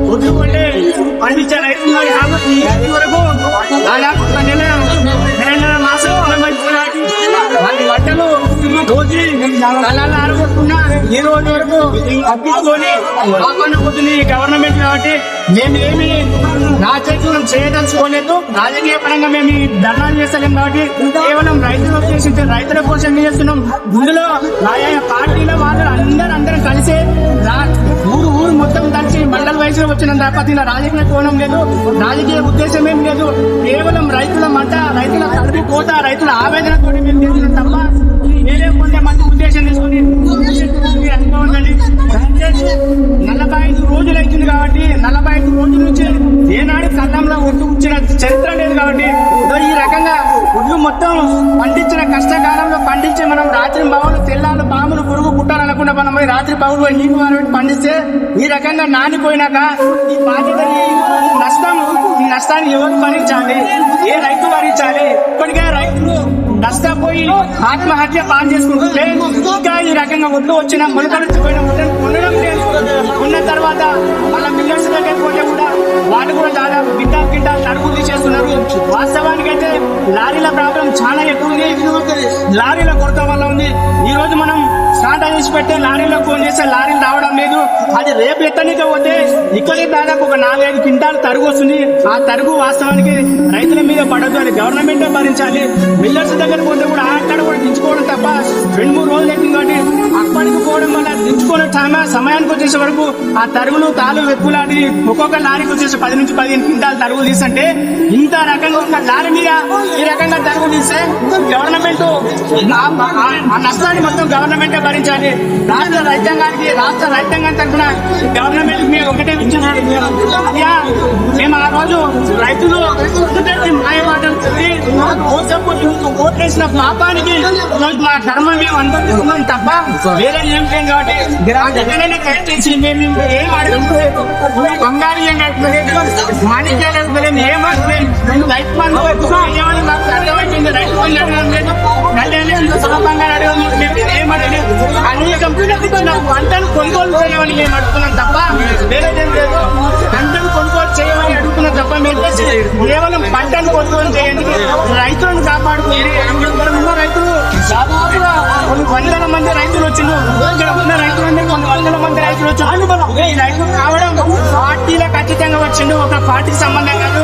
వదులుకుంటే పండించే రైతులు కాబట్టి వరకు దాదాపు ఒక నెల మాసం వాటి బట్టలు రోజు కళాలు ఆరగొట్టుకున్నా ఈ రోజు వరకు తప్పించుకొని పొద్దుని గవర్నమెంట్ కాబట్టి మేము ఏమి రాజకీయం చేయదలుచుకోలేదు. రాజకీయ పరంగా మేము ధర్నాలు చేస్తలేం కాబట్టి కేవలం రైతులు ఉద్దేశించి రైతుల కోసం చేస్తున్నాం. ఇందులో పార్టీల వాళ్ళు అందరం కలిసి ఊరు మొత్తం కలిసి మండల వయసులో వచ్చిన తప్ప దీని రాజకీయ కోణం లేదు, రాజకీయ ఉద్దేశం ఏం లేదు. కేవలం రైతుల మంట, రైతుల కడుపు కోత, రైతుల ఆవేదనతో మేము చేస్తున్నాం తప్ప వేరే కొంత మంది ఉద్దేశం తీసుకుని అనుభవం ఉందండి. 45 రోజులు అవుతుంది కాబట్టి 45 రోజుల నుంచి ఏనాడు కళ్ళంలో ఒడ్డు వచ్చిన చరిత్ర లేదు కాబట్టి ఈ రకంగా ఒడ్డు మొత్తం పండించిన కష్టకాలంలో పండించే మనం రాత్రి బావులు తెల్లాలు పాములు పురుగు పుట్టాలనుకుంటే మనం పోయి రాత్రి బావులు నీకు వారు పండిస్తే ఈ రకంగా నానిపోయినాక ఈ బాధ్యత ఈ నష్టాన్ని ఎవరు భరించాలి? ఏ రైతు భరించాలి? ఇప్పటికే రైతులు నష్టపోయి ఆత్మహత్య ప్లాన్ చేసుకుంటుంటే ఇంకా ఈ రకంగా ఒడ్లు వచ్చిన మొలకలుచిపోయిన ఉండడం లేదు. ఉన్న తర్వాత మళ్ళీ మిల్లర్స్ దగ్గర పోతే కూడా వాళ్ళు కూడా దాదాపు గిడ్డ తడుగు తీసేస్తున్నారు. వాస్తవానికి అయితే లారీల ప్రాబ్లం చాలా ఎక్కువ ఉంది, లారీల కొరత వల్ల ఉంది. ఈ రోజు మనం స్టార్ట్ చేసి పెట్టే లారీలో ఫోన్ చేస్తే లారీలు రావడం లేదు. అది రేపు ఎత్తనిక పోతే ఇక్కడే దాదాపు ఒక 4-5 క్వింటాలు తరుగు వస్తుంది. ఆ తరుగు వాస్తవానికి రైతుల మీద పడద్దు, అది గవర్నమెంట్ భరించాలి. మిల్లర్స్ దగ్గర పోతే కూడా అక్కడ కూడా దించుకోవడం తప్ప 2-3 రోజులు అవుతుంది కాబట్టి అక్కడికి పోవడం వల్ల దించుకోవడం సమయానికి వచ్చేసే వరకు ఆ తరుగులు తాలు వెక్కులాడి ఒక్కొక్క లారీకి వచ్చేసి 10 నుంచి 15 క్వింటాలు తరుగులు తీస్తుంటే ఇంత రకంగా ఉన్న లారీ మీద ఈ రకంగా తరుగులు తీస్తే గవర్నమెంట్ ఆ నష్టాన్ని మొత్తం గవర్నమెంట్ భరించాలి. రాష్ట్ర రైతాంగం తరఫున గవర్నమెంట్ మేము ఒకటే విచ్చున్నాడు. మేము ఆ రోజు రైతులు మాయమాటలు ఓట్లేసిన పాపానికి మా ధర్మం మేము అనుభవిస్తున్నాం తప్ప వేరే ఏం లేదు. కాబట్టి కట్టించి మేము ఏం అడుగులేదు, బంగారు మాణిక్యాలు అడుగుతలేదు, ఏం అడుగులేదు. రైతు బంధు మాకు అర్థమైంది. రైతు బంధు అడగడం లేదు, బంగారు అడగడం ఏం అడగలేదు. అనేక పంటను కొనుగోలు చేయమని మేము అడుగుతున్నాం తప్ప వేరేదేం లేదు. పంటను కొనుగోలు చేయమని అడుగుతున్నాం తప్ప మేము కేవలం పంటను కొనుగోలు చేయండి, రైతులను కాపాడుకోండి. ఉన్న రైతులు దాదాపుగా కొన్ని వందల మంది రైతులు వచ్చిండ్రు. ఇక్కడ ఉన్న రైతులందరూ కొన్ని వందల మంది రైతులు వచ్చి ఈ రైతులు కావడం పార్టీలో ఖచ్చితంగా వచ్చిండు. ఒక పార్టీకి సంబంధం కాదు.